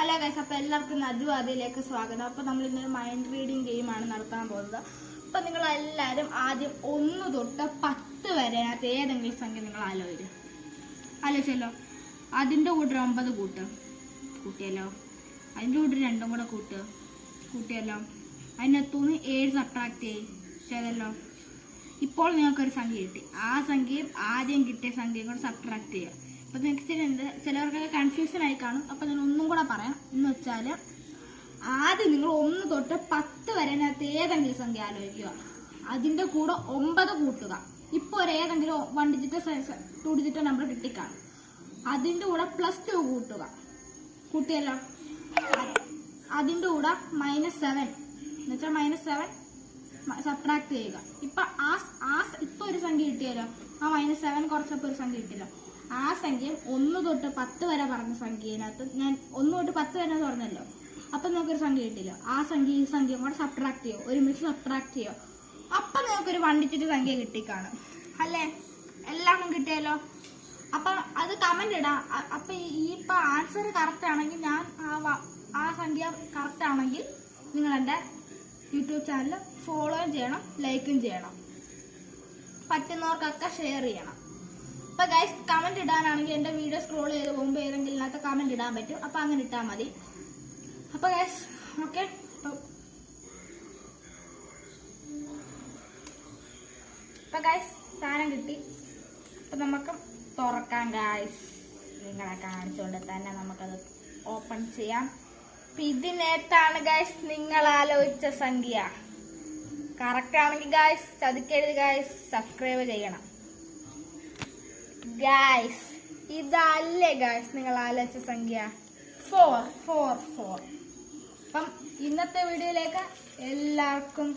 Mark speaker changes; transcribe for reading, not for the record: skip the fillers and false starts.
Speaker 1: Hello guys, അപ്പോൾ എല്ലാവർക്കും നജു അതിലേക്ക് സ്വാഗതം. അപ്പോൾ നമ്മൾ ഇന്നൊരു മൈൻഡ് റീഡിങ് ഗെയിമാണ് നടത്താൻ പോകുന്നത്. അപ്പോൾ നിങ്ങളെല്ലാവരും ആദ്യം 1 തൊട്ട് 10 വരെ ഏതെങ്കിലും സംഖ്യ നിങ്ങൾ ആലോചിച്ചല്ലോ. അതിൻ്റെ കൂടെ 9 കൂട്ടിയല്ലോ. അതിൻ്റെ കൂടെ 2 കൂടെ കൂട്ടിയല്ലോ. അതിനകത്തുനിന്ന് 7 സബ്ട്രാക്ട് ചെയ്തല്ലോ. ഇപ്പോൾ നിങ്ങൾക്കൊരു സംഖ്യ കിട്ടി. ആ സംഖ്യയും ആദ്യം കിട്ടിയ സംഖ്യയും കൂടെ സബ്ട്രാക്ട് ചെയ്യുക. അപ്പോൾ നിങ്ങൾക്ക് ചിലവർക്കൊക്കെ കൺഫ്യൂഷൻ ആയി കാണും. അപ്പോൾ ഞാൻ ഒന്നും കൂടെ പറയാം. എന്ന് വെച്ചാൽ ആദ്യം നിങ്ങൾ 1 തൊട്ട് 10 വരെ ഏതെങ്കിലും സംഖ്യ ആലോചിക്കുക. അതിൻ്റെ കൂടെ 9 കൂട്ടുക. ഇപ്പോൾ ഒരു ഏതെങ്കിലും 1 ഡിജിറ്റ് 2 ഡിജിറ്റ് നമ്പർ കിട്ടിക്കാണും. അതിൻ്റെ കൂടെ +2 കൂട്ടിയല്ലോ. അതിൻ്റെ കൂടെ -7 എന്ന് വെച്ചാൽ -7 സബ്ട്രാക്ട് ചെയ്യുക. ഇപ്പൊ ഇപ്പൊ ഒരു സംഖ്യ കിട്ടിയല്ലോ. ആ -7 കുറച്ചപ്പോൾ ഒരു സംഖ്യ കിട്ടിയല്ലോ. ആ സംഖ്യയും 1 തൊട്ട് 10 വരെ പറഞ്ഞ സംഖ്യയിനകത്ത് ഞാൻ 1 തൊട്ട് 10 വരെ പറഞ്ഞല്ലോ. അപ്പൊ നിങ്ങൾക്കൊരു സംഖ്യ കിട്ടില്ല. ആ സംഖ്യ ഈ സംഖ്യയും കൂടെ സബ്ട്രാക്ട് ചെയ്യോ, ഒരുമിച്ച് സബ്ട്രാക്ട് ചെയ്യോ. അപ്പൊ നിങ്ങൾക്കൊരു 1 ഡിജിറ്റ് സംഖ്യ കിട്ടിക്കാണും അല്ലേ? എല്ലാവർക്കും കിട്ടിയല്ലോ. അപ്പൊ അത് കമന്റ് ഇടാം. അപ്പൊ ഇപ്പൊ ആൻസർ കറക്റ്റ് ആണെങ്കിൽ ഞാൻ ആ സംഖ്യ കറക്റ്റ് ആണെങ്കിൽ നിങ്ങൾ എൻ്റെ യൂട്യൂബ് ചാനൽ ഫോളോയും ചെയ്യണം, ലൈക്കും ചെയ്യണം. പറ്റുന്നവർക്കൊക്കെ ഷെയർ ചെയ്യണം. അപ്പൊ ഗൈസ്, കമന്റ് ഇടാനാണെങ്കിൽ എന്റെ വീഡിയോ സ്ക്രോൾ ചെയ്ത് പോകുമ്പോൾ ഏതെങ്കിലും കമന്റ് ഇടാൻ പറ്റും. അപ്പൊ അങ്ങനെ ഇട്ടാൽ മതി. അപ്പൊ ഗൈസ് ഓക്കെ. അപ്പൊ ഗൈസ് സാധനം കിട്ടി. അപ്പൊ നമുക്ക് തുറക്കാം ഗൈസ്. നിങ്ങളെ കാണിച്ചുകൊണ്ട് തന്നെ നമുക്കത് ഓപ്പൺ ചെയ്യാം. ഇതിനേത്താണ് ഗൈസ് നിങ്ങൾ ആലോചിച്ച സംഖ്യ. കറക്റ്റ് ആണെങ്കിൽ ഗൈസ് ചതിക്കരുത് ഗൈസ്, സബ്സ്ക്രൈബ് ചെയ്യണം ഗൈസ്. ഇതല്ലേ ഗൈസ് നിങ്ങൾ ആലോചിച്ച സംഖ്യ? 4. അപ്പം ഇന്നത്തെ വീഡിയോയിലേക്ക് എല്ലാവർക്കും